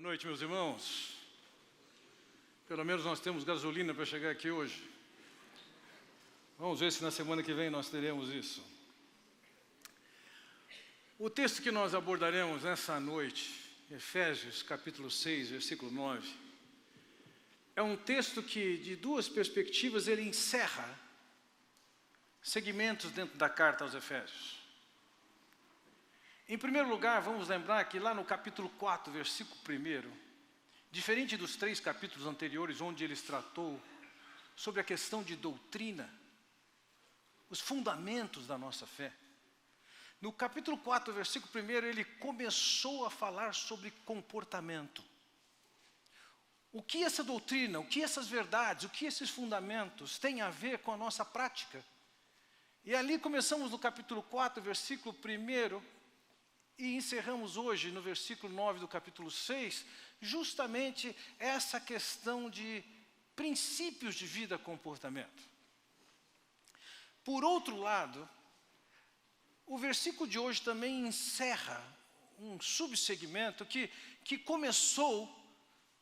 Boa noite, meus irmãos. Pelo menos nós temos gasolina para chegar aqui hoje. Vamos ver se na semana que vem nós teremos isso. O texto que nós abordaremos nessa noite, Efésios capítulo 6, versículo 9, é um texto que, de duas perspectivas, ele encerra segmentos dentro da carta aos Efésios. Em primeiro lugar, vamos lembrar que lá no capítulo 4, versículo 1, diferente dos 3 capítulos anteriores, onde ele tratou sobre a questão de doutrina, os fundamentos da nossa fé, no capítulo 4, versículo 1, ele começou a falar sobre comportamento. O que essa doutrina, o que essas verdades, o que esses fundamentos têm a ver com a nossa prática? E ali começamos no capítulo 4, versículo 1, e encerramos hoje no versículo 9 do capítulo 6, justamente essa questão de princípios de vida e comportamento. Por outro lado, o versículo de hoje também encerra um subsegmento que começou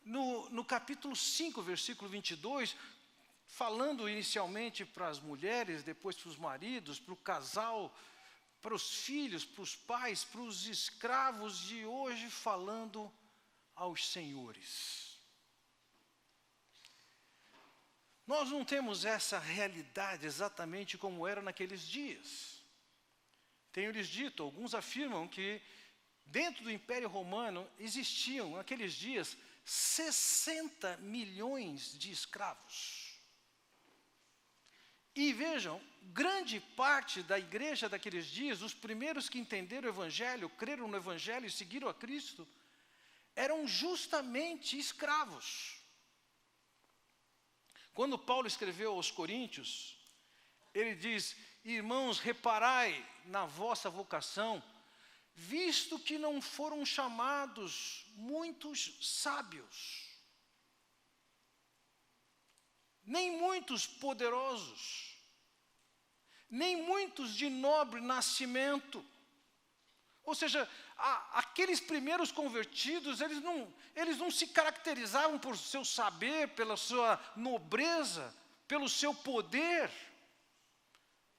no capítulo 5, versículo 22, falando inicialmente para as mulheres, depois para os maridos, para o casal, para os filhos, para os pais, para os escravos, de hoje falando aos senhores. Nós não temos essa realidade exatamente como era naqueles dias. Tenho lhes dito, alguns afirmam que dentro do Império Romano existiam, naqueles dias, 60 milhões de escravos. E vejam, grande parte da igreja daqueles dias, os primeiros que entenderam o Evangelho, creram no Evangelho e seguiram a Cristo, eram justamente escravos. Quando Paulo escreveu aos Coríntios, ele diz: irmãos, reparai na vossa vocação, visto que não foram chamados muitos sábios, nem muitos poderosos, nem muitos de nobre nascimento. Ou seja, aqueles primeiros convertidos, eles não se caracterizavam por seu saber, pela sua nobreza, pelo seu poder.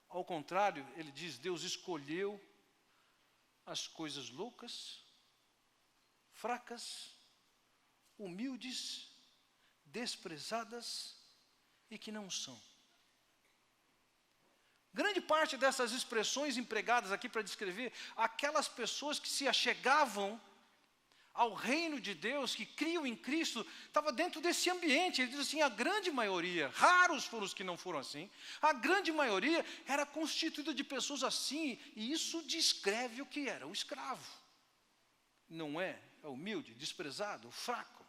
Ao contrário, ele diz, Deus escolheu as coisas loucas, fracas, humildes, desprezadas e que não são. Grande parte dessas expressões empregadas aqui para descrever aquelas pessoas que se achegavam ao reino de Deus, que criam em Cristo, estava dentro desse ambiente. Ele diz assim, a grande maioria, raros foram os que não foram assim, a grande maioria era constituída de pessoas assim, e isso descreve o que era o escravo. Não é humilde, desprezado, fraco.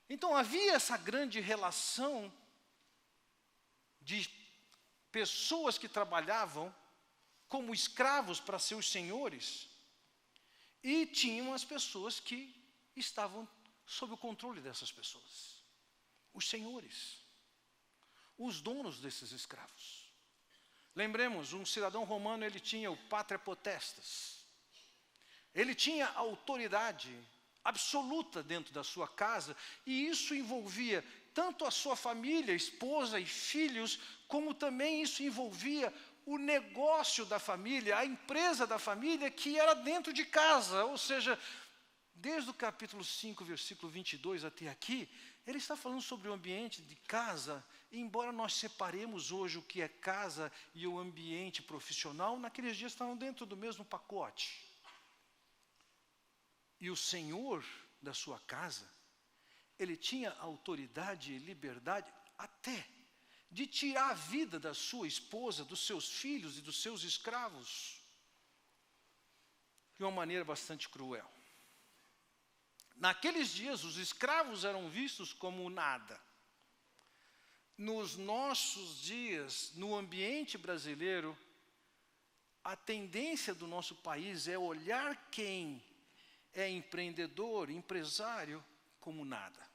Então havia essa grande relação de pessoas que trabalhavam como escravos para seus senhores, e tinham as pessoas que estavam sob o controle dessas pessoas, os senhores, os donos desses escravos. Lembremos, um cidadão romano, ele tinha o pátria potestas, ele tinha autoridade absoluta dentro da sua casa, e isso envolvia tanto a sua família, esposa e filhos, como também isso envolvia o negócio da família, a empresa da família, que era dentro de casa. Ou seja, desde o capítulo 5, versículo 22 até aqui, ele está falando sobre o ambiente de casa, e embora nós separemos hoje o que é casa e o ambiente profissional, naqueles dias estavam dentro do mesmo pacote. E o senhor da sua casa, ele tinha autoridade e liberdade até de tirar a vida da sua esposa, dos seus filhos e dos seus escravos, de uma maneira bastante cruel. Naqueles dias, os escravos eram vistos como nada. Nos nossos dias, no ambiente brasileiro, a tendência do nosso país é olhar quem é empreendedor, empresário, como nada.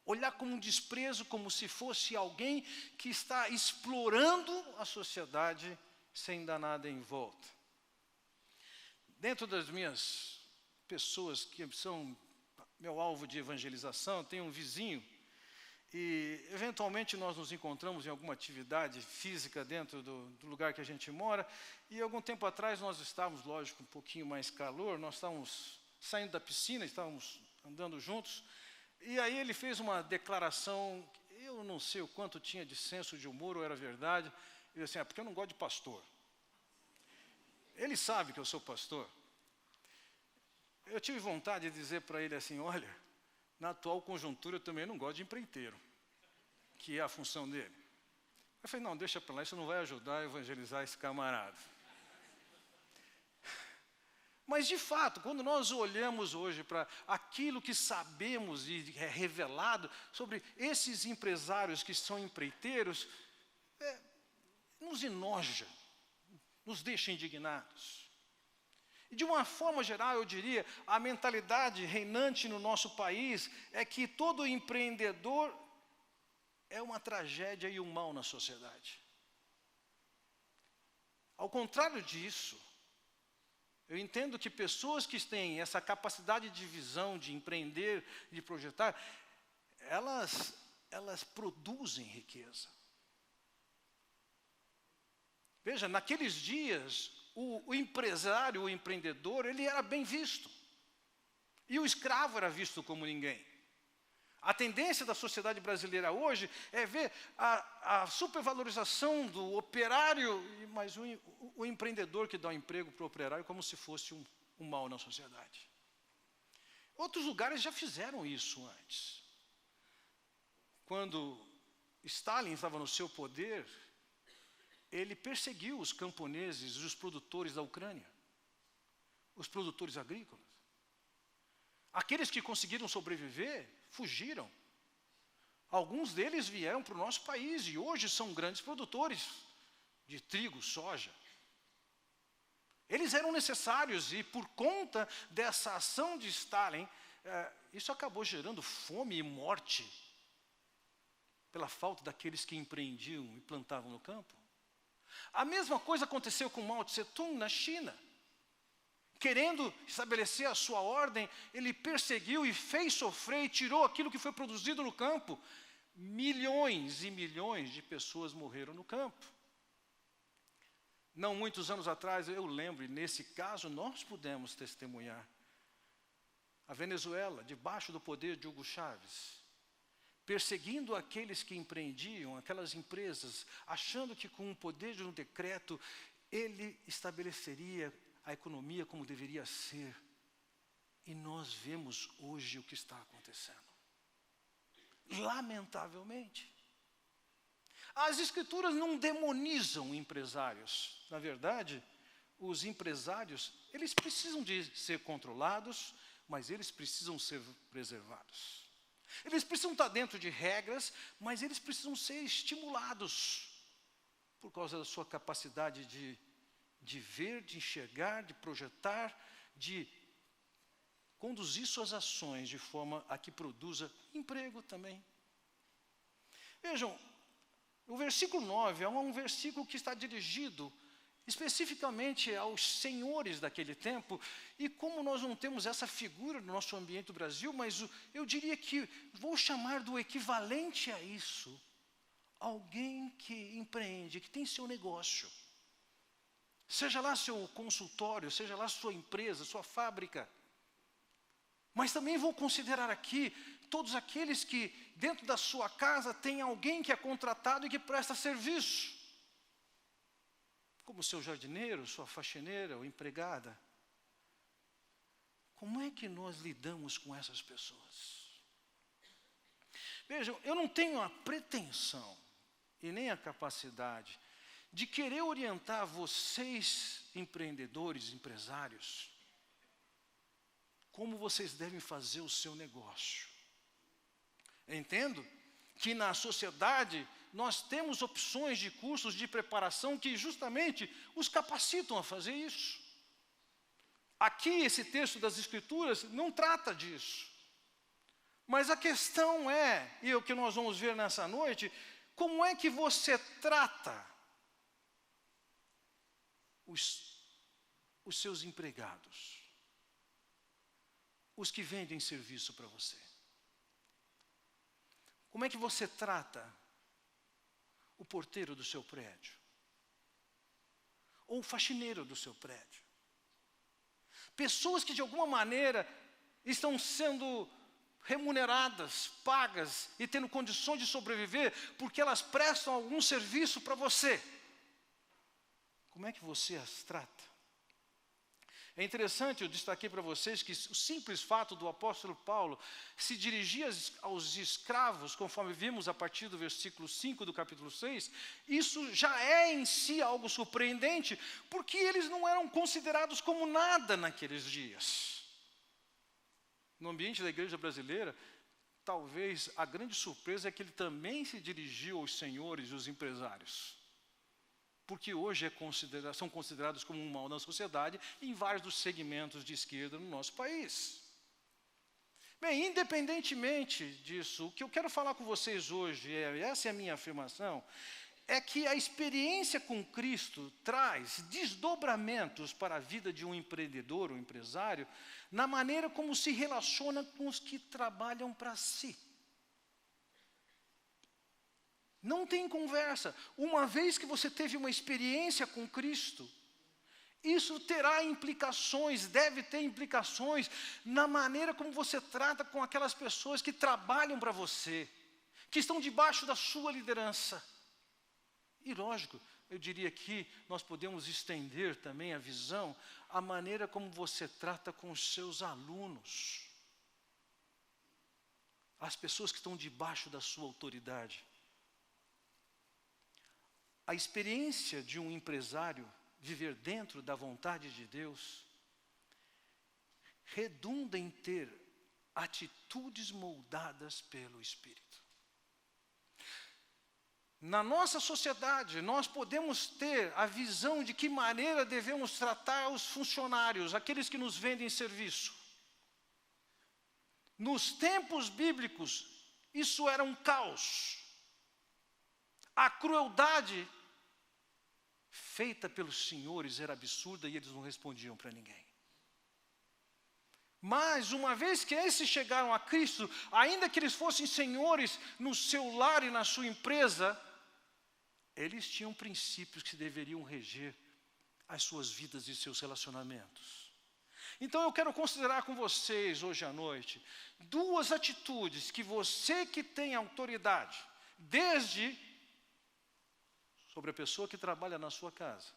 Olhar com um desprezo, como se fosse alguém que está explorando a sociedade sem dar nada em volta. Dentro das minhas pessoas que são meu alvo de evangelização, eu tenho um vizinho, e eventualmente nós nos encontramos em alguma atividade física dentro do lugar que a gente mora, e algum tempo atrás nós estávamos, lógico, um pouquinho mais calor, nós estávamos saindo da piscina, estávamos andando juntos, e aí ele fez uma declaração, eu não sei o quanto tinha de senso de humor ou era verdade, ele disse assim, porque eu não gosto de pastor. Ele sabe que eu sou pastor. Eu tive vontade de dizer para ele assim, olha, na atual conjuntura eu também não gosto de empreiteiro, que é a função dele. Eu falei, não, deixa para lá, isso não vai ajudar a evangelizar esse camarada. Mas, de fato, quando nós olhamos hoje para aquilo que sabemos e é revelado sobre esses empresários que são empreiteiros, nos enoja, nos deixa indignados. E, de uma forma geral, eu diria, a mentalidade reinante no nosso país é que todo empreendedor é uma tragédia e um mal na sociedade. Ao contrário disso, eu entendo que pessoas que têm essa capacidade de visão, de empreender, de projetar, elas produzem riqueza. Veja, naqueles dias, o empresário, o empreendedor, ele era bem visto. E o escravo era visto como ninguém. A tendência da sociedade brasileira hoje é ver a supervalorização do operário, mas o empreendedor que dá um emprego para o operário como se fosse um mal na sociedade. Outros lugares já fizeram isso antes. Quando Stalin estava no seu poder, ele perseguiu os camponeses e os produtores da Ucrânia, os produtores agrícolas. Aqueles que conseguiram sobreviver, fugiram. Alguns deles vieram para o nosso país e hoje são grandes produtores de trigo, soja. Eles eram necessários e por conta dessa ação de Stalin, isso acabou gerando fome e morte pela falta daqueles que empreendiam e plantavam no campo. A mesma coisa aconteceu com Mao Tse-tung na China. Querendo estabelecer a sua ordem, ele perseguiu e fez sofrer e tirou aquilo que foi produzido no campo. Milhões e milhões de pessoas morreram no campo. Não muitos anos atrás, eu lembro, e nesse caso nós pudemos testemunhar. A Venezuela, debaixo do poder de Hugo Chávez, perseguindo aqueles que empreendiam, aquelas empresas, achando que com o poder de um decreto, ele estabeleceria a economia como deveria ser. E nós vemos hoje o que está acontecendo. Lamentavelmente. As Escrituras não demonizam empresários. Na verdade, os empresários, eles precisam de ser controlados, mas eles precisam ser preservados. Eles precisam estar dentro de regras, mas eles precisam ser estimulados por causa da sua capacidade de ver, de enxergar, de projetar, de conduzir suas ações de forma a que produza emprego também. Vejam, o versículo 9 é um versículo que está dirigido especificamente aos senhores daquele tempo, e como nós não temos essa figura no nosso ambiente do Brasil, mas eu diria que vou chamar do equivalente a isso, alguém que empreende, que tem seu negócio. Seja lá seu consultório, seja lá sua empresa, sua fábrica. Mas também vou considerar aqui todos aqueles que dentro da sua casa tem alguém que é contratado e que presta serviço. Como seu jardineiro, sua faxineira ou empregada. Como é que nós lidamos com essas pessoas? Vejam, eu não tenho a pretensão e nem a capacidade de querer orientar vocês, empreendedores, empresários, como vocês devem fazer o seu negócio. Entendo que na sociedade nós temos opções de cursos de preparação que justamente os capacitam a fazer isso. Aqui esse texto das Escrituras não trata disso. Mas a questão é, e o que nós vamos ver nessa noite, como é que você trata os seus empregados, os que vendem serviço para você? Como é que você trata o porteiro do seu prédio? Ou o faxineiro do seu prédio? Pessoas que de alguma maneira estão sendo remuneradas, pagas e tendo condições de sobreviver porque elas prestam algum serviço para você. Como é que você as trata? É interessante, eu destaquei para vocês que o simples fato do apóstolo Paulo se dirigir aos escravos, conforme vimos a partir do versículo 5 do capítulo 6, isso já é em si algo surpreendente, porque eles não eram considerados como nada naqueles dias. No ambiente da igreja brasileira, talvez a grande surpresa é que ele também se dirigiu aos senhores e aos empresários. Porque hoje são considerados como um mal na sociedade em vários dos segmentos de esquerda no nosso país. Bem, independentemente disso, o que eu quero falar com vocês hoje, essa é a minha afirmação, é que a experiência com Cristo traz desdobramentos para a vida de um empreendedor, um empresário, na maneira como se relaciona com os que trabalham para si. Não tem conversa. Uma vez que você teve uma experiência com Cristo, isso terá implicações, deve ter implicações na maneira como você trata com aquelas pessoas que trabalham para você, que estão debaixo da sua liderança. E lógico, eu diria que nós podemos estender também a visão, a maneira como você trata com os seus alunos, as pessoas que estão debaixo da sua autoridade. A experiência de um empresário viver dentro da vontade de Deus redunda em ter atitudes moldadas pelo Espírito. Na nossa sociedade, nós podemos ter a visão de que maneira devemos tratar os funcionários, aqueles que nos vendem serviço. Nos tempos bíblicos, isso era um caos. A crueldade feita pelos senhores era absurda e eles não respondiam para ninguém. Mas, uma vez que esses chegaram a Cristo, ainda que eles fossem senhores no seu lar e na sua empresa, eles tinham princípios que deveriam reger as suas vidas e seus relacionamentos. Então eu quero considerar com vocês hoje à noite duas atitudes que você que tem autoridade, desde sobre a pessoa que trabalha na sua casa,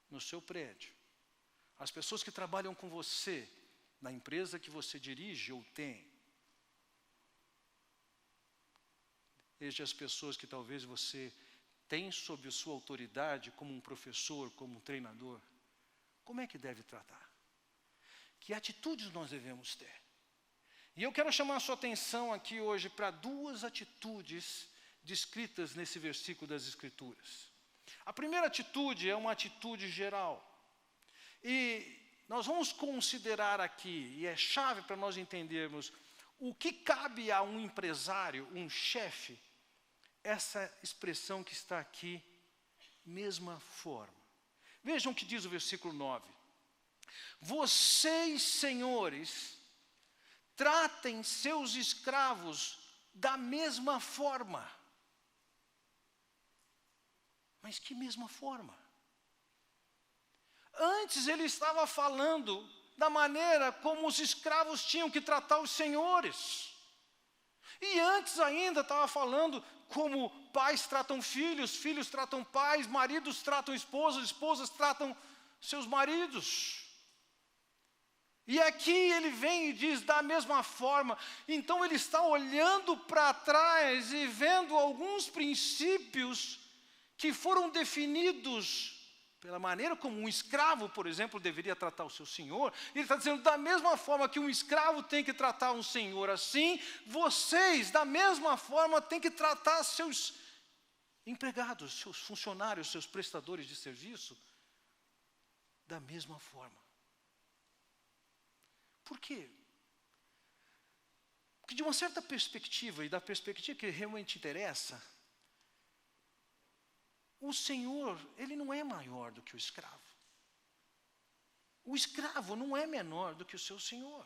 no seu prédio, as pessoas que trabalham com você, na empresa que você dirige ou tem, desde as pessoas que talvez você tem sob a sua autoridade como um professor, como um treinador, como é que deve tratar? Que atitudes nós devemos ter? E eu quero chamar a sua atenção aqui hoje para duas atitudes descritas nesse versículo das Escrituras. A primeira atitude é uma atitude geral. E nós vamos considerar aqui, e é chave para nós entendermos, o que cabe a um empresário, um chefe, essa expressão que está aqui, mesma forma. Vejam o que diz o versículo 9. Vocês, senhores, tratem seus escravos da mesma forma. Mas que mesma forma? Antes ele estava falando da maneira como os escravos tinham que tratar os senhores. E antes ainda estava falando como pais tratam filhos, filhos tratam pais, maridos tratam esposas, esposas tratam seus maridos. E aqui ele vem e diz da mesma forma. Então ele está olhando para trás e vendo alguns princípios que foram definidos pela maneira como um escravo, por exemplo, deveria tratar o seu senhor. Ele está dizendo, da mesma forma que um escravo tem que tratar um senhor assim, vocês, da mesma forma, têm que tratar seus empregados, seus funcionários, seus prestadores de serviço, da mesma forma. Por quê? Porque de uma certa perspectiva, e da perspectiva que realmente interessa, o senhor, ele não é maior do que o escravo. O escravo não é menor do que o seu senhor.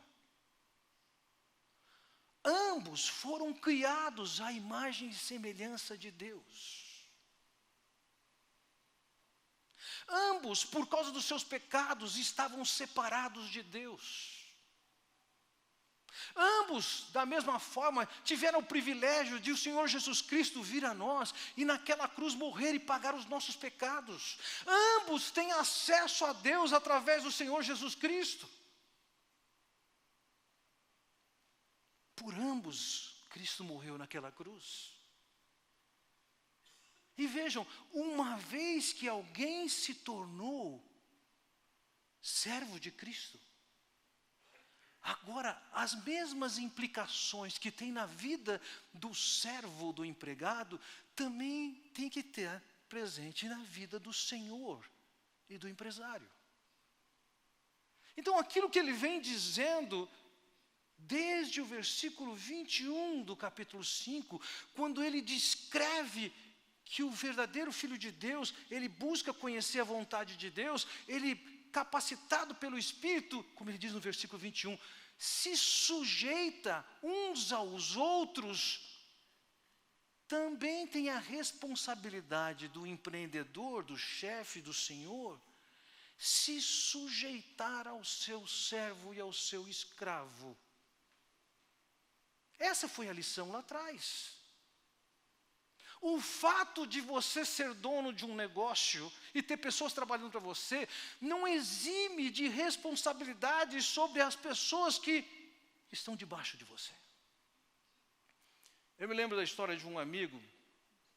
Ambos foram criados à imagem e semelhança de Deus. Ambos, por causa dos seus pecados, estavam separados de Deus. Ambos, da mesma forma, tiveram o privilégio de o Senhor Jesus Cristo vir a nós e naquela cruz morrer e pagar os nossos pecados. Ambos têm acesso a Deus através do Senhor Jesus Cristo. Por ambos, Cristo morreu naquela cruz. E vejam, uma vez que alguém se tornou servo de Cristo, agora as mesmas implicações que tem na vida do servo, do empregado, também tem que ter presente na vida do senhor e do empresário. Então aquilo que ele vem dizendo desde o versículo 21 do capítulo 5, quando ele descreve que o verdadeiro Filho de Deus, ele busca conhecer a vontade de Deus, ele, capacitado pelo Espírito, como ele diz no versículo 21, se sujeita uns aos outros, também tem a responsabilidade do empreendedor, do chefe, do senhor, se sujeitar ao seu servo e ao seu escravo. Essa foi a lição lá atrás. O fato de você ser dono de um negócio e ter pessoas trabalhando para você, não exime de responsabilidade sobre as pessoas que estão debaixo de você. Eu me lembro da história de um amigo,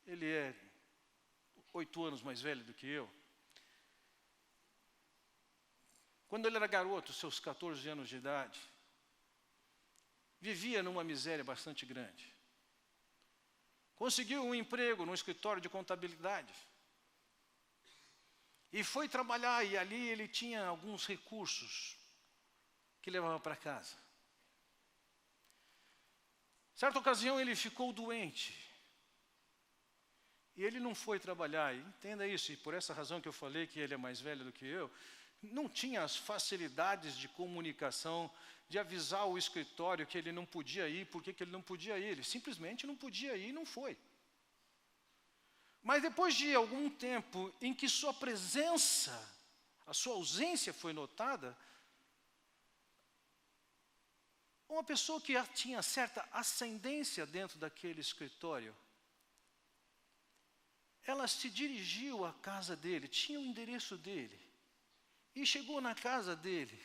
ele é 8 anos mais velho do que eu. Quando ele era garoto, seus 14 anos de idade, vivia numa miséria bastante grande. Conseguiu um emprego no escritório de contabilidade. E foi trabalhar, e ali ele tinha alguns recursos que levava para casa. Certa ocasião ele ficou doente. E ele não foi trabalhar, e entenda isso, e por essa razão que eu falei que ele é mais velho do que eu, não tinha as facilidades de comunicação, de avisar o escritório que ele não podia ir, por que ele não podia ir. Ele simplesmente não podia ir e não foi. Mas depois de algum tempo em que sua presença, a sua ausência foi notada, uma pessoa que tinha certa ascendência dentro daquele escritório, ela se dirigiu à casa dele, tinha o endereço dele, e chegou na casa dele,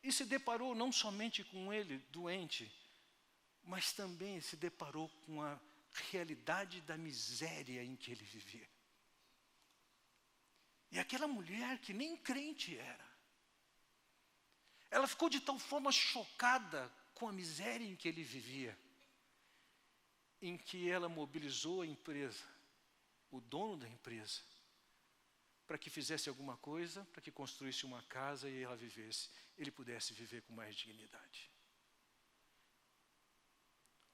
e se deparou não somente com ele doente, mas também se deparou com a realidade da miséria em que ele vivia. E aquela mulher que nem crente era, ela ficou de tal forma chocada com a miséria em que ele vivia, em que ela mobilizou a empresa, o dono da empresa, para que fizesse alguma coisa, para que construísse uma casa e ela vivesse, ele pudesse viver com mais dignidade.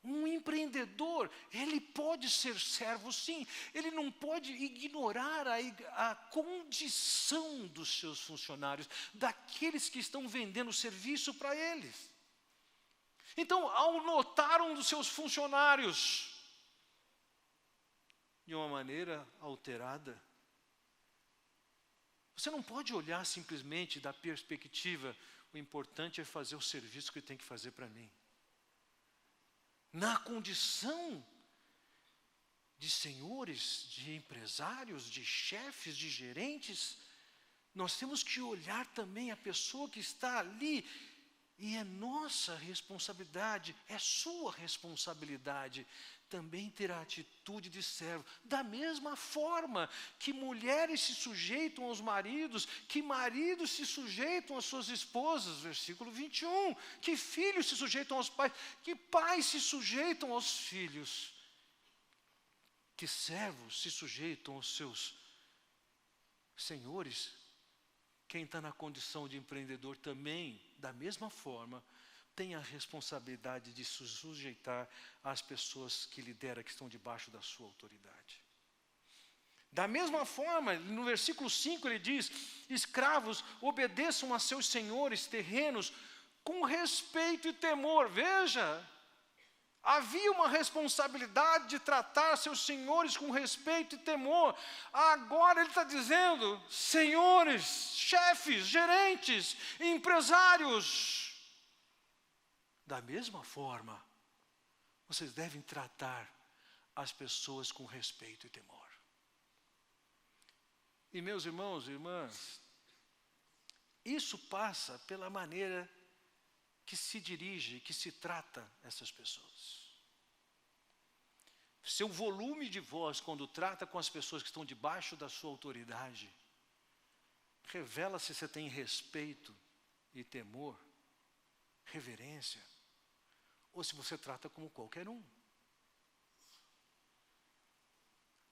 Um empreendedor, ele pode ser servo sim, ele não pode ignorar a condição dos seus funcionários, daqueles que estão vendendo serviço para eles. Então, ao notar um dos seus funcionários de uma maneira alterada, você não pode olhar simplesmente da perspectiva, o importante é fazer o serviço que ele tem que fazer para mim. Na condição de senhores, de empresários, de chefes, de gerentes, nós temos que olhar também a pessoa que está ali, e é nossa responsabilidade, é sua responsabilidade, também ter a atitude de servo. Da mesma forma que mulheres se sujeitam aos maridos, que maridos se sujeitam às suas esposas, versículo 21, que filhos se sujeitam aos pais, que pais se sujeitam aos filhos, que servos se sujeitam aos seus senhores. Quem está na condição de empreendedor também, da mesma forma, tem a responsabilidade de se sujeitar às pessoas que lidera, que estão debaixo da sua autoridade. Da mesma forma, no versículo 5 ele diz: escravos, obedeçam a seus senhores terrenos com respeito e temor. Veja, havia uma responsabilidade de tratar seus senhores com respeito e temor. Agora ele está dizendo: senhores, chefes, gerentes, empresários, da mesma forma, vocês devem tratar as pessoas com respeito e temor. E meus irmãos e irmãs, isso passa pela maneira que se dirige, que se trata essas pessoas. Seu volume de voz, quando trata com as pessoas que estão debaixo da sua autoridade, revela se você tem respeito e temor, reverência, ou se você trata como qualquer um.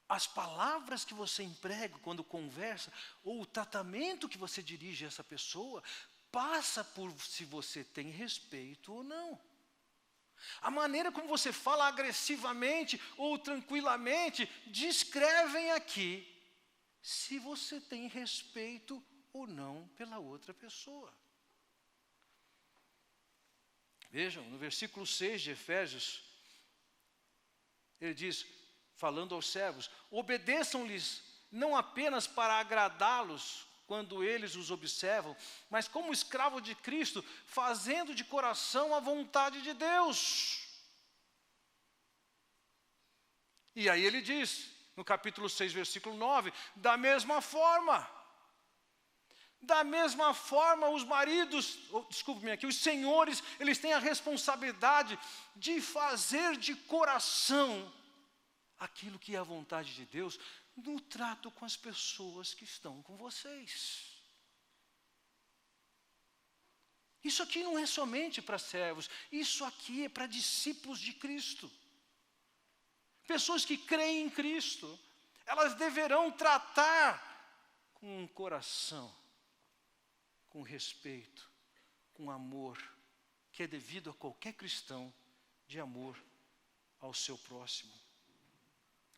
As palavras que você emprega quando conversa, ou o tratamento que você dirige a essa pessoa, passa por se você tem respeito ou não. A maneira como você fala agressivamente ou tranquilamente, descrevem aqui se você tem respeito ou não pela outra pessoa. Vejam, no versículo 6 de Efésios, ele diz, falando aos servos: obedeçam-lhes não apenas para agradá-los quando eles os observam, mas como escravo de Cristo, fazendo de coração a vontade de Deus. E aí ele diz, no capítulo 6, versículo 9, da mesma forma, os maridos, desculpe-me aqui, os senhores, eles têm a responsabilidade de fazer de coração aquilo que é a vontade de Deus no trato com as pessoas que estão com vocês. Isso aqui não é somente para servos, isso aqui é para discípulos de Cristo. Pessoas que creem em Cristo, elas deverão tratar com um coração, com respeito, com amor, que é devido a qualquer cristão, de amor ao seu próximo.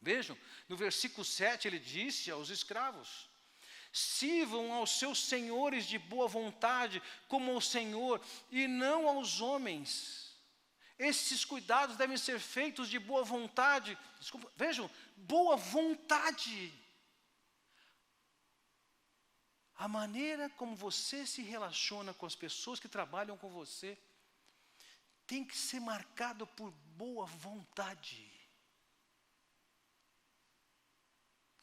Vejam, no versículo 7 ele disse aos escravos: sirvam aos seus senhores de boa vontade, como ao Senhor, e não aos homens. Esses cuidados devem ser feitos de boa vontade. Vejam, boa vontade. A maneira como você se relaciona com as pessoas que trabalham com você tem que ser marcado por boa vontade.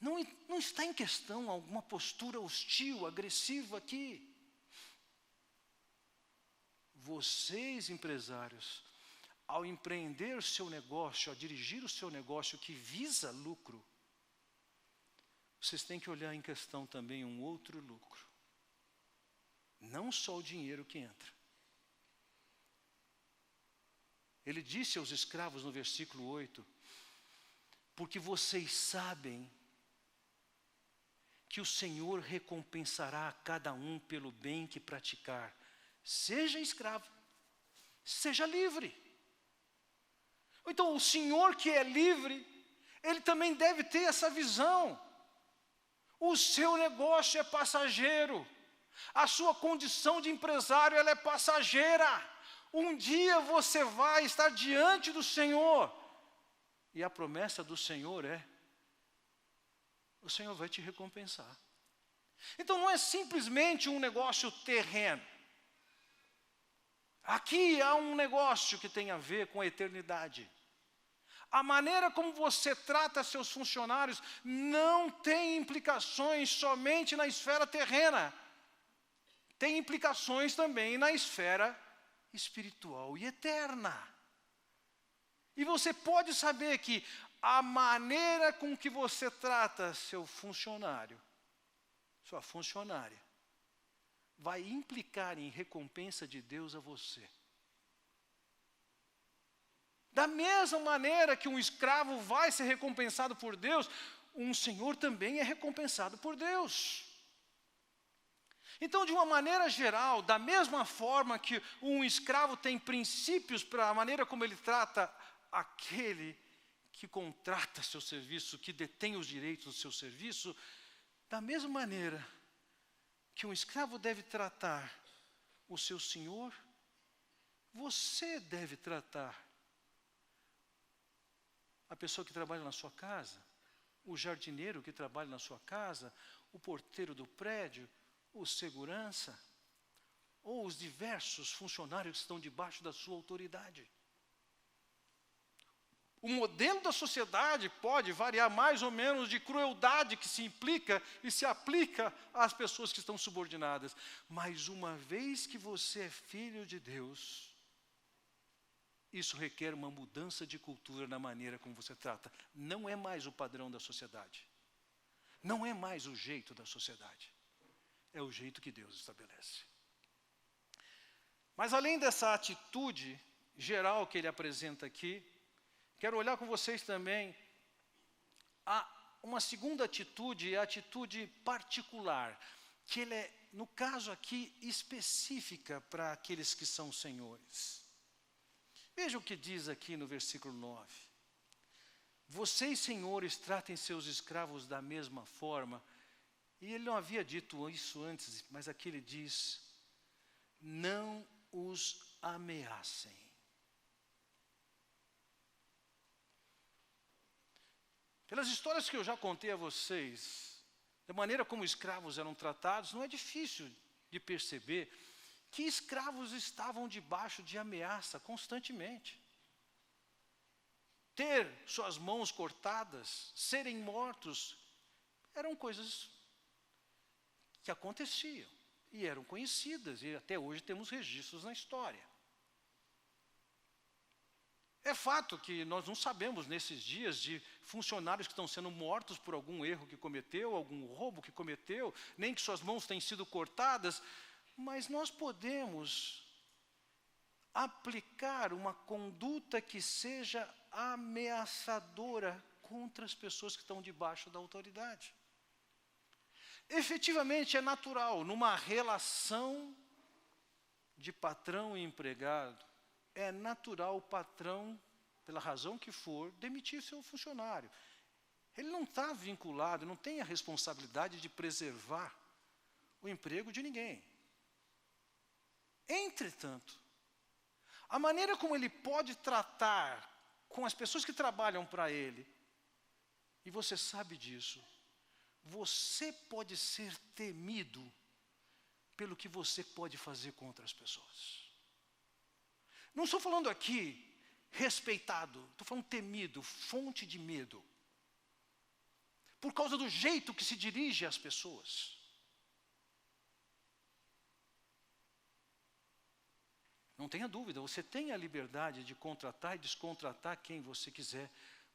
Não está em questão alguma postura hostil, agressiva aqui. Vocês, empresários, ao empreender o seu negócio, ao dirigir o seu negócio que visa lucro, vocês têm que olhar em questão também um outro lucro. Não só o dinheiro que entra. Ele disse aos escravos no versículo 8, porque vocês sabem que o Senhor recompensará a cada um pelo bem que praticar, seja escravo, seja livre. Então o Senhor que é livre, Ele também deve ter essa visão. O seu negócio é passageiro, a sua condição de empresário ela é passageira. Um dia você vai estar diante do Senhor, e a promessa do Senhor é: o Senhor vai te recompensar. Então não é simplesmente um negócio terreno. Aqui há um negócio que tem a ver com a eternidade. A maneira como você trata seus funcionários não tem implicações somente na esfera terrena. Tem implicações também na esfera espiritual e eterna. E você pode saber que a maneira com que você trata seu funcionário, sua funcionária, vai implicar em recompensa de Deus a você. Da mesma maneira que um escravo vai ser recompensado por Deus, um senhor também é recompensado por Deus. Então, de uma maneira geral, da mesma forma que um escravo tem princípios para a maneira como ele trata aquele que contrata seu serviço, que detém os direitos do seu serviço, da mesma maneira que um escravo deve tratar o seu senhor, você deve tratar a pessoa que trabalha na sua casa, o jardineiro que trabalha na sua casa, o porteiro do prédio, o segurança, ou os diversos funcionários que estão debaixo da sua autoridade. O modelo da sociedade pode variar mais ou menos de crueldade que se implica e se aplica às pessoas que estão subordinadas. Mas uma vez que você é filho de Deus, isso requer uma mudança de cultura na maneira como você trata. Não é mais o padrão da sociedade. Não é mais o jeito da sociedade. É o jeito que Deus estabelece. Mas além dessa atitude geral que ele apresenta aqui, quero olhar com vocês também uma segunda atitude, a atitude particular, que ele é, no caso aqui, específica para aqueles que são senhores. Veja o que diz aqui no versículo 9. Vocês, senhores, tratem seus escravos da mesma forma. E ele não havia dito isso antes, mas aqui ele diz, não os ameacem. Pelas histórias que eu já contei a vocês, da maneira como escravos eram tratados, não é difícil de perceber que escravos estavam debaixo de ameaça constantemente. Ter suas mãos cortadas, serem mortos, eram coisas que aconteciam e eram conhecidas, e até hoje temos registros na história. É fato que nós não sabemos nesses dias de funcionários que estão sendo mortos por algum erro que cometeu, algum roubo que cometeu, nem que suas mãos tenham sido cortadas, mas nós podemos aplicar uma conduta que seja ameaçadora contra as pessoas que estão debaixo da autoridade. Efetivamente é natural, numa relação de patrão e empregado, é natural o patrão, pela razão que for, demitir seu funcionário. Ele não está vinculado, não tem a responsabilidade de preservar o emprego de ninguém. Entretanto, a maneira como ele pode tratar com as pessoas que trabalham para ele, e você sabe disso, você pode ser temido pelo que você pode fazer com outras pessoas. Não estou falando aqui respeitado, estou falando temido, fonte de medo. Por causa do jeito que se dirige às pessoas. Não tenha dúvida, você tem a liberdade de contratar e descontratar quem você quiser,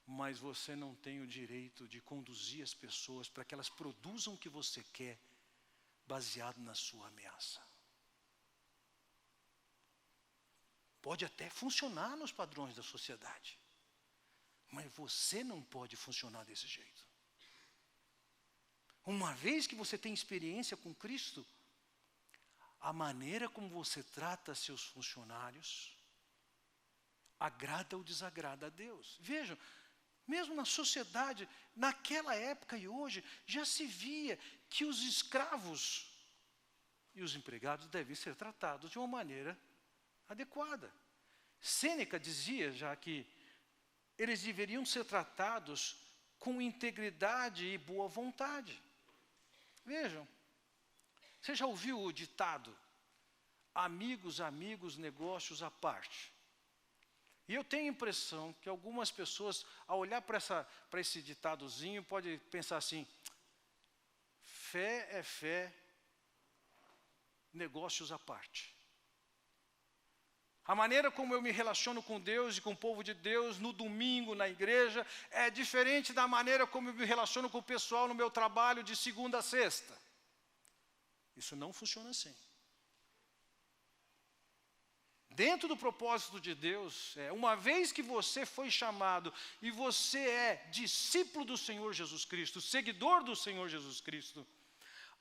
mas você não tem o direito de conduzir as pessoas para que elas produzam o que você quer, baseado na sua ameaça. Pode até funcionar nos padrões da sociedade, mas você não pode funcionar desse jeito. Uma vez que você tem experiência com Cristo, a maneira como você trata seus funcionários agrada ou desagrada a Deus. Vejam, mesmo na sociedade, naquela época e hoje, já se via que os escravos e os empregados devem ser tratados de uma maneira adequada. Sêneca dizia já que eles deveriam ser tratados com integridade e boa vontade. Vejam, você já ouviu o ditado, amigos, amigos, negócios à parte? E eu tenho a impressão que algumas pessoas, ao olhar para esse ditadozinho, podem pensar assim, fé é fé, negócios à parte. A maneira como eu me relaciono com Deus e com o povo de Deus no domingo, na igreja, é diferente da maneira como eu me relaciono com o pessoal no meu trabalho de segunda a sexta. Isso não funciona assim. Dentro do propósito de Deus, uma vez que você foi chamado e você é discípulo do Senhor Jesus Cristo, seguidor do Senhor Jesus Cristo,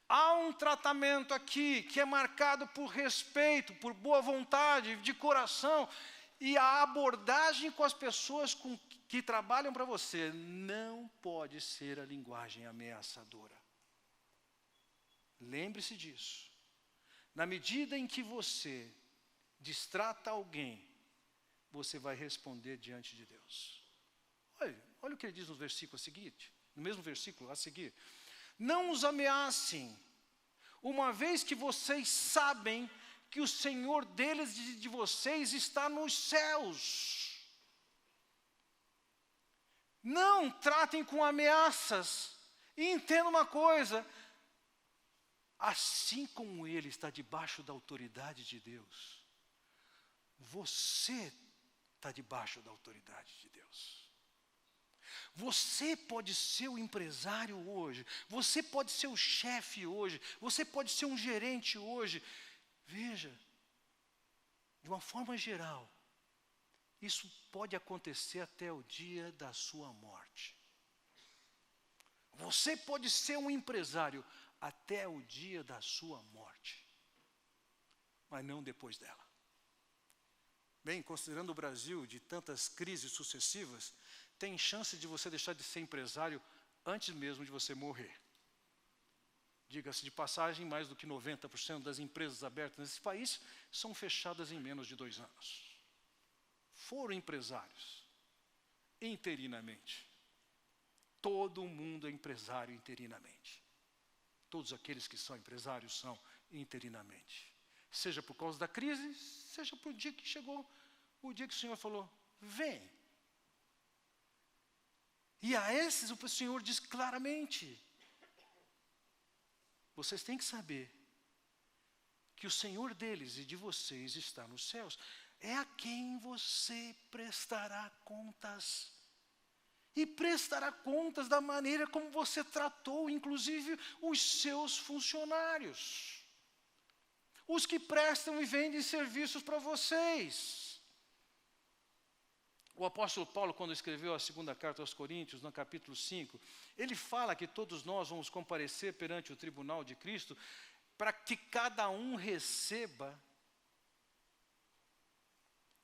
há um tratamento aqui que é marcado por respeito, por boa vontade, de coração, e a abordagem com as pessoas que trabalham para você não pode ser a linguagem ameaçadora. Lembre-se disso. Na medida em que você destrata alguém, você vai responder diante de Deus. Olha o que ele diz no versículo seguinte, no mesmo versículo a seguir. Não os ameacem, uma vez que vocês sabem que o Senhor deles e de vocês está nos céus. Não tratem com ameaças. E entenda uma coisa, assim como ele está debaixo da autoridade de Deus, você está debaixo da autoridade de Deus. Você pode ser o empresário hoje, você pode ser o chefe hoje, você pode ser um gerente hoje. Veja, de uma forma geral, isso pode acontecer até o dia da sua morte. Você pode ser um empresário até o dia da sua morte, mas não depois dela. Bem, considerando o Brasil de tantas crises sucessivas, tem chance de você deixar de ser empresário antes mesmo de você morrer. Diga-se de passagem, mais do que 90% das empresas abertas nesse país são fechadas em menos de 2 anos. Foram empresários, interinamente. Todo mundo é empresário interinamente. Todos aqueles que são empresários são interinamente. Seja por causa da crise, seja por dia que chegou, o dia que o Senhor falou, vem. E a esses o Senhor diz claramente, vocês têm que saber que o Senhor deles e de vocês está nos céus. É a quem você prestará contas. E prestará contas da maneira como você tratou, inclusive, os seus funcionários. Os que prestam e vendem serviços para vocês. O apóstolo Paulo, quando escreveu a segunda carta aos Coríntios, no capítulo 5, ele fala que todos nós vamos comparecer perante o tribunal de Cristo para que cada um receba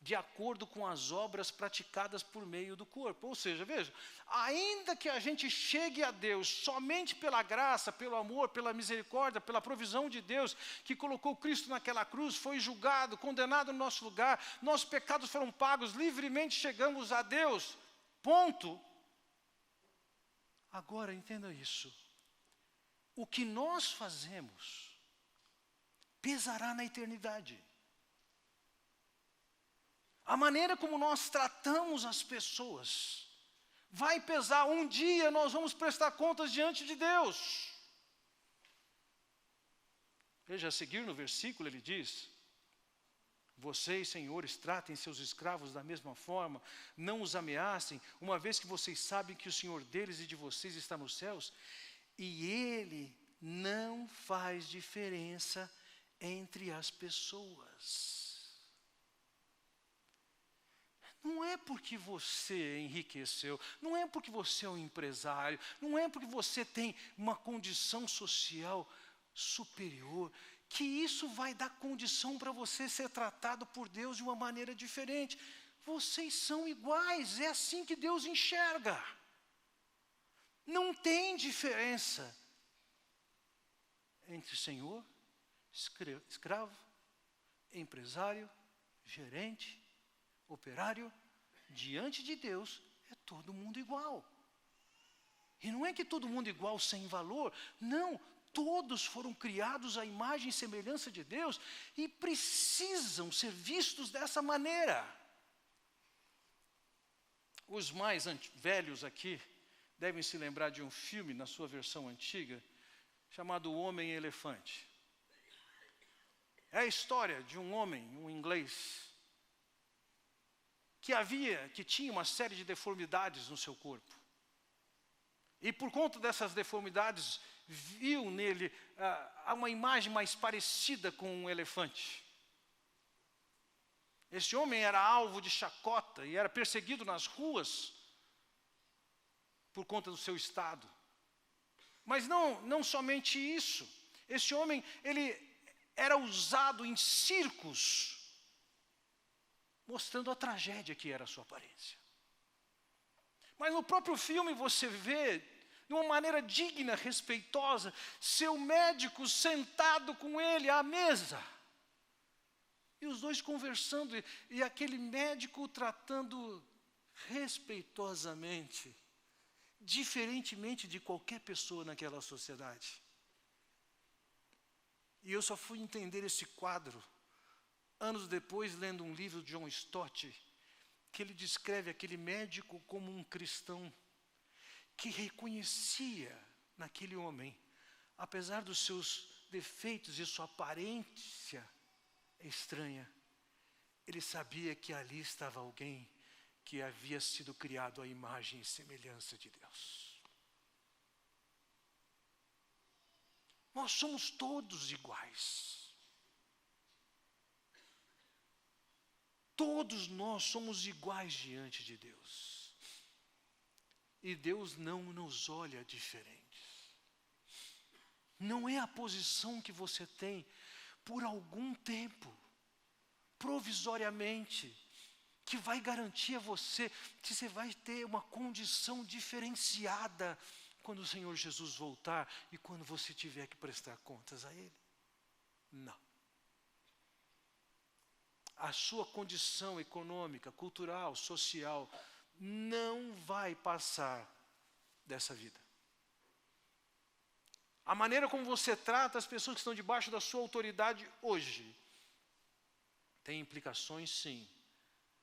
de acordo com as obras praticadas por meio do corpo. Ou seja, veja, ainda que a gente chegue a Deus somente pela graça, pelo amor, pela misericórdia, pela provisão de Deus, que colocou Cristo naquela cruz, foi julgado, condenado no nosso lugar, nossos pecados foram pagos, livremente chegamos a Deus, ponto. Agora, entenda isso, o que nós fazemos pesará na eternidade. A maneira como nós tratamos as pessoas vai pesar. Um dia nós vamos prestar contas diante de Deus. Veja, a seguir no versículo ele diz, vocês, senhores, tratem seus escravos da mesma forma, não os ameacem, uma vez que vocês sabem que o Senhor deles e de vocês está nos céus, e Ele não faz diferença entre as pessoas. Não é porque você enriqueceu, não é porque você é um empresário, não é porque você tem uma condição social superior, que isso vai dar condição para você ser tratado por Deus de uma maneira diferente. Vocês são iguais, é assim que Deus enxerga. Não tem diferença entre senhor, escravo, empresário, gerente, operário. Diante de Deus é todo mundo igual. E não é que todo mundo igual sem valor, não, todos foram criados à imagem e semelhança de Deus e precisam ser vistos dessa maneira. Os mais velhos aqui devem se lembrar de um filme na sua versão antiga chamado O Homem Elefante. É a história de um homem, um inglês, que tinha uma série de deformidades no seu corpo. E por conta dessas deformidades, viu nele uma imagem mais parecida com um elefante. Esse homem era alvo de chacota e era perseguido nas ruas por conta do seu estado. Mas não somente isso. Esse homem, ele era usado em circos mostrando a tragédia que era a sua aparência. Mas no próprio filme você vê, de uma maneira digna, respeitosa, seu médico sentado com ele à mesa. E os dois conversando, e aquele médico o tratando respeitosamente, diferentemente de qualquer pessoa naquela sociedade. E eu só fui entender esse quadro anos depois, lendo um livro de John Stott, que ele descreve aquele médico como um cristão que reconhecia naquele homem, apesar dos seus defeitos e sua aparência estranha, ele sabia que ali estava alguém que havia sido criado à imagem e semelhança de Deus. Nós somos todos iguais. Todos nós somos iguais diante de Deus. E Deus não nos olha diferentes. Não é a posição que você tem por algum tempo, provisoriamente, que vai garantir a você que você vai ter uma condição diferenciada quando o Senhor Jesus voltar e quando você tiver que prestar contas a Ele. Não. A sua condição econômica, cultural, social, não vai passar dessa vida. A maneira como você trata as pessoas que estão debaixo da sua autoridade hoje tem implicações, sim,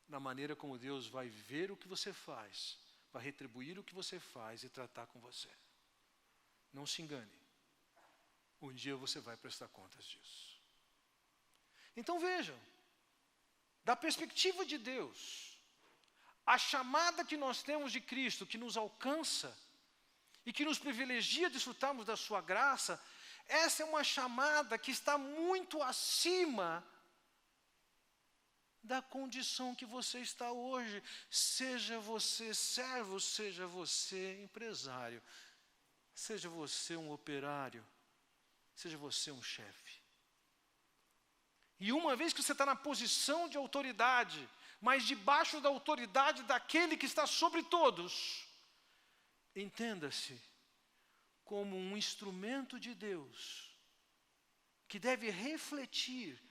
na maneira como Deus vai ver o que você faz, vai retribuir o que você faz e tratar com você. Não se engane. Um dia você vai prestar contas disso. Então vejam, da perspectiva de Deus, a chamada que nós temos de Cristo, que nos alcança e que nos privilegia desfrutarmos da sua graça, essa é uma chamada que está muito acima da condição que você está hoje. Seja você servo, seja você empresário, seja você um operário, seja você um chefe. E uma vez que você está na posição de autoridade, mas debaixo da autoridade daquele que está sobre todos, entenda-se como um instrumento de Deus, que deve refletir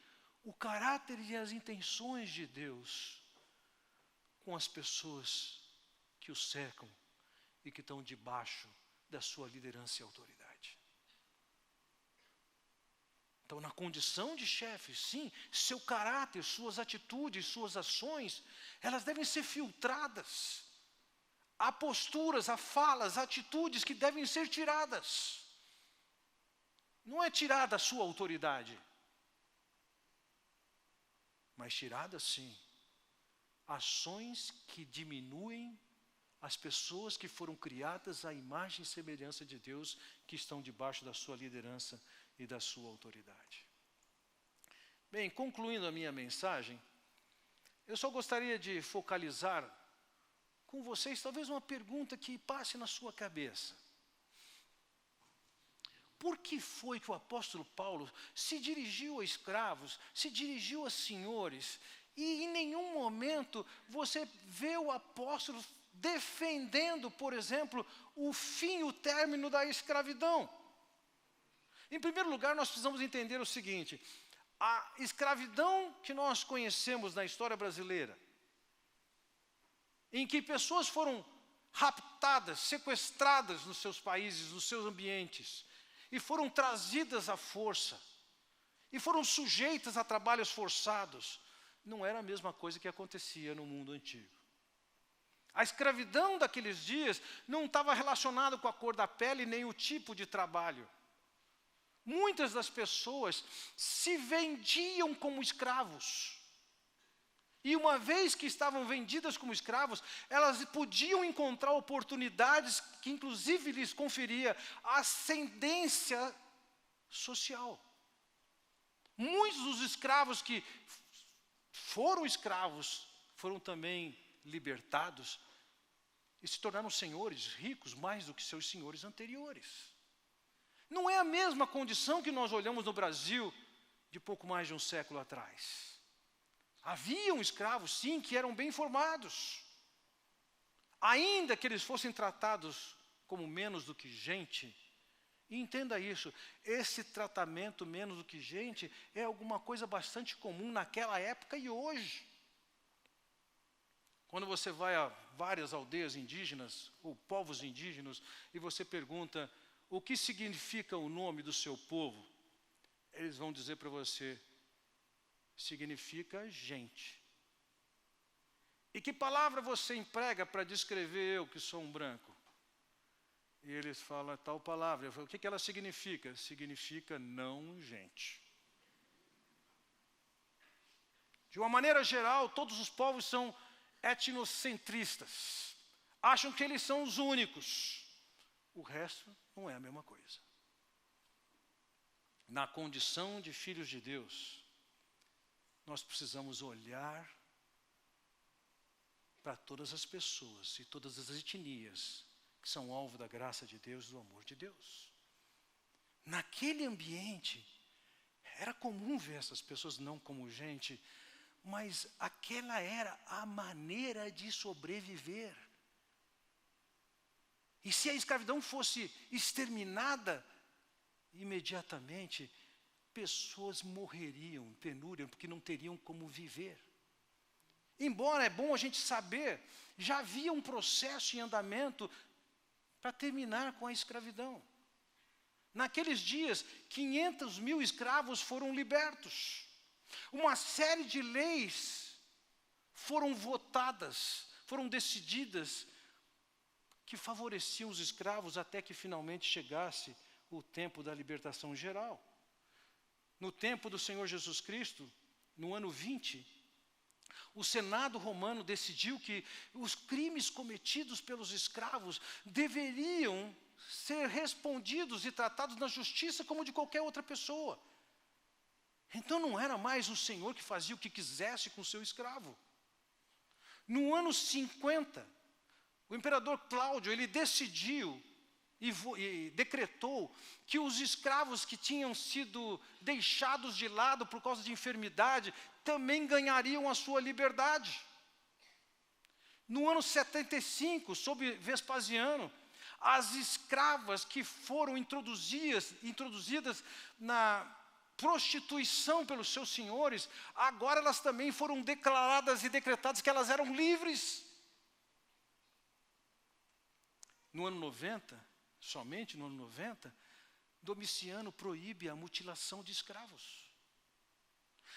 o caráter e as intenções de Deus com as pessoas que o cercam e que estão debaixo da sua liderança e autoridade. Então, na condição de chefe, sim, seu caráter, suas atitudes, suas ações, elas devem ser filtradas. Há posturas, há falas, há atitudes que devem ser tiradas. Não é tirada a sua autoridade, mas tirada, sim, ações que diminuem as pessoas que foram criadas à imagem e semelhança de Deus, que estão debaixo da sua liderança e da sua autoridade. Bem, concluindo a minha mensagem, eu só gostaria de focalizar com vocês talvez uma pergunta que passe na sua cabeça. Por que foi que o apóstolo Paulo se dirigiu a escravos, se dirigiu a senhores, e em nenhum momento você vê o apóstolo defendendo, por exemplo, o fim, o término da escravidão? Em primeiro lugar, nós precisamos entender o seguinte: a escravidão que nós conhecemos na história brasileira, em que pessoas foram raptadas, sequestradas nos seus países, nos seus ambientes, e foram trazidas à força, e foram sujeitas a trabalhos forçados, não era a mesma coisa que acontecia no mundo antigo. A escravidão daqueles dias não estava relacionada com a cor da pele, nem o tipo de trabalho. Muitas das pessoas se vendiam como escravos. E uma vez que estavam vendidas como escravos, elas podiam encontrar oportunidades que inclusive lhes conferia ascendência social. Muitos dos escravos que foram escravos foram também libertados e se tornaram senhores ricos mais do que seus senhores anteriores. Não é a mesma condição que nós olhamos no Brasil de pouco mais de um século atrás. Haviam escravos, sim, que eram bem formados. Ainda que eles fossem tratados como menos do que gente, e entenda isso, esse tratamento menos do que gente é alguma coisa bastante comum naquela época e hoje. Quando você vai a várias aldeias indígenas, ou povos indígenas, e você pergunta o que significa o nome do seu povo, eles vão dizer para você, significa gente. E que palavra você emprega para descrever eu que sou um branco? E eles falam tal palavra. Eu falo, o que ela significa? Significa não gente. De uma maneira geral, todos os povos são etnocentristas. Acham que eles são os únicos. O resto não é a mesma coisa. Na condição de filhos de Deus, nós precisamos olhar para todas as pessoas e todas as etnias que são alvo da graça de Deus, do amor de Deus. Naquele ambiente, era comum ver essas pessoas não como gente, mas aquela era a maneira de sobreviver. E se a escravidão fosse exterminada, imediatamente, pessoas morreriam em penúria, porque não teriam como viver. Embora é bom a gente saber, já havia um processo em andamento para terminar com a escravidão. Naqueles dias, 500 mil escravos foram libertos. Uma série de leis foram votadas, foram decididas, que favoreciam os escravos até que finalmente chegasse o tempo da libertação geral. No tempo do Senhor Jesus Cristo, no ano 20, o Senado romano decidiu que os crimes cometidos pelos escravos deveriam ser respondidos e tratados na justiça como de qualquer outra pessoa. Então não era mais o Senhor que fazia o que quisesse com o seu escravo. No ano 50, o imperador Cláudio, ele decidiu e decretou que os escravos que tinham sido deixados de lado por causa de enfermidade, também ganhariam a sua liberdade. No ano 75, sob Vespasiano, as escravas que foram introduzidas na prostituição pelos seus senhores, agora elas também foram declaradas e decretadas que elas eram livres. No ano 90, somente no ano 90, Domiciano proíbe a mutilação de escravos.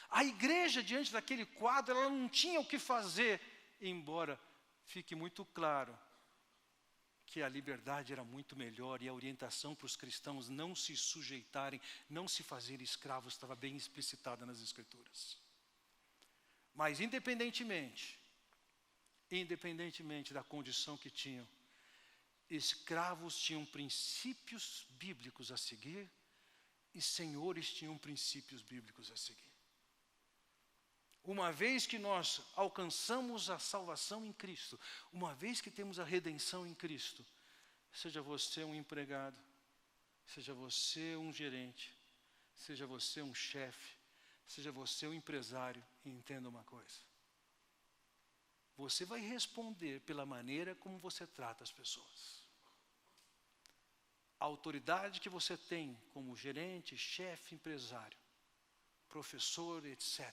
A igreja, diante daquele quadro, ela não tinha o que fazer, embora fique muito claro que a liberdade era muito melhor e a orientação para os cristãos não se sujeitarem, não se fazerem escravos, estava bem explicitada nas Escrituras. Mas independentemente da condição que tinham, escravos tinham princípios bíblicos a seguir e senhores tinham princípios bíblicos a seguir. Uma vez que nós alcançamos a salvação em Cristo, uma vez que temos a redenção em Cristo, seja você um empregado, seja você um gerente, seja você um chefe, seja você um empresário, e entenda uma coisa. Você vai responder pela maneira como você trata as pessoas. A autoridade que você tem como gerente, chefe, empresário, professor, etc.,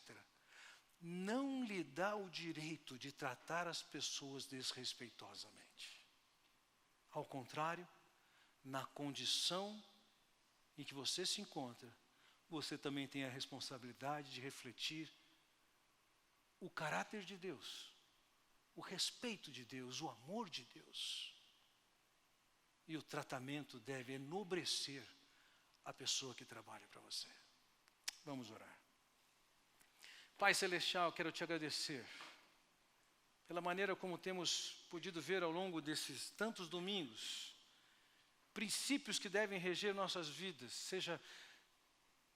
não lhe dá o direito de tratar as pessoas desrespeitosamente. Ao contrário, na condição em que você se encontra, você também tem a responsabilidade de refletir o caráter de Deus, o respeito de Deus, o amor de Deus. E o tratamento deve enobrecer a pessoa que trabalha para você. Vamos orar. Pai Celestial, quero te agradecer pela maneira como temos podido ver ao longo desses tantos domingos, princípios que devem reger nossas vidas, seja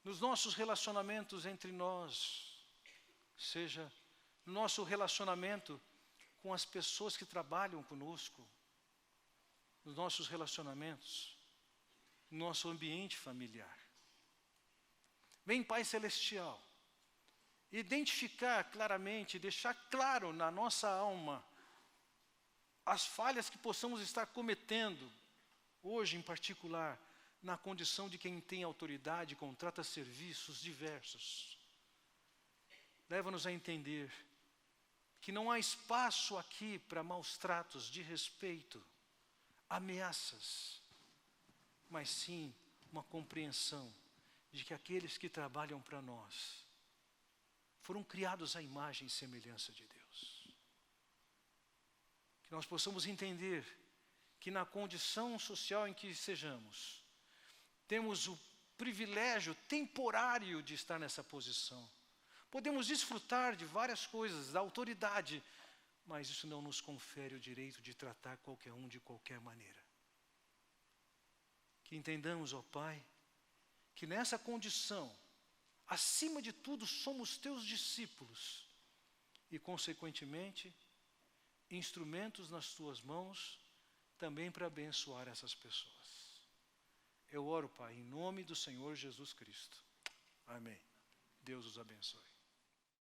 nos nossos relacionamentos entre nós, seja no nosso relacionamento com as pessoas que trabalham conosco, nos nossos relacionamentos, no nosso ambiente familiar. Vem, Pai Celestial, identificar claramente, deixar claro na nossa alma as falhas que possamos estar cometendo, hoje em particular, na condição de quem tem autoridade, contrata serviços diversos. Leva-nos a entender que não há espaço aqui para maus tratos, de respeito, ameaças, mas sim uma compreensão de que aqueles que trabalham para nós foram criados à imagem e semelhança de Deus. Que nós possamos entender que na condição social em que sejamos, temos o privilégio temporário de estar nessa posição. Podemos desfrutar de várias coisas, da autoridade, mas isso não nos confere o direito de tratar qualquer um de qualquer maneira. Que entendamos, ó Pai, que nessa condição, acima de tudo, somos teus discípulos e, consequentemente, instrumentos nas tuas mãos também para abençoar essas pessoas. Eu oro, Pai, em nome do Senhor Jesus Cristo. Amém. Deus os abençoe.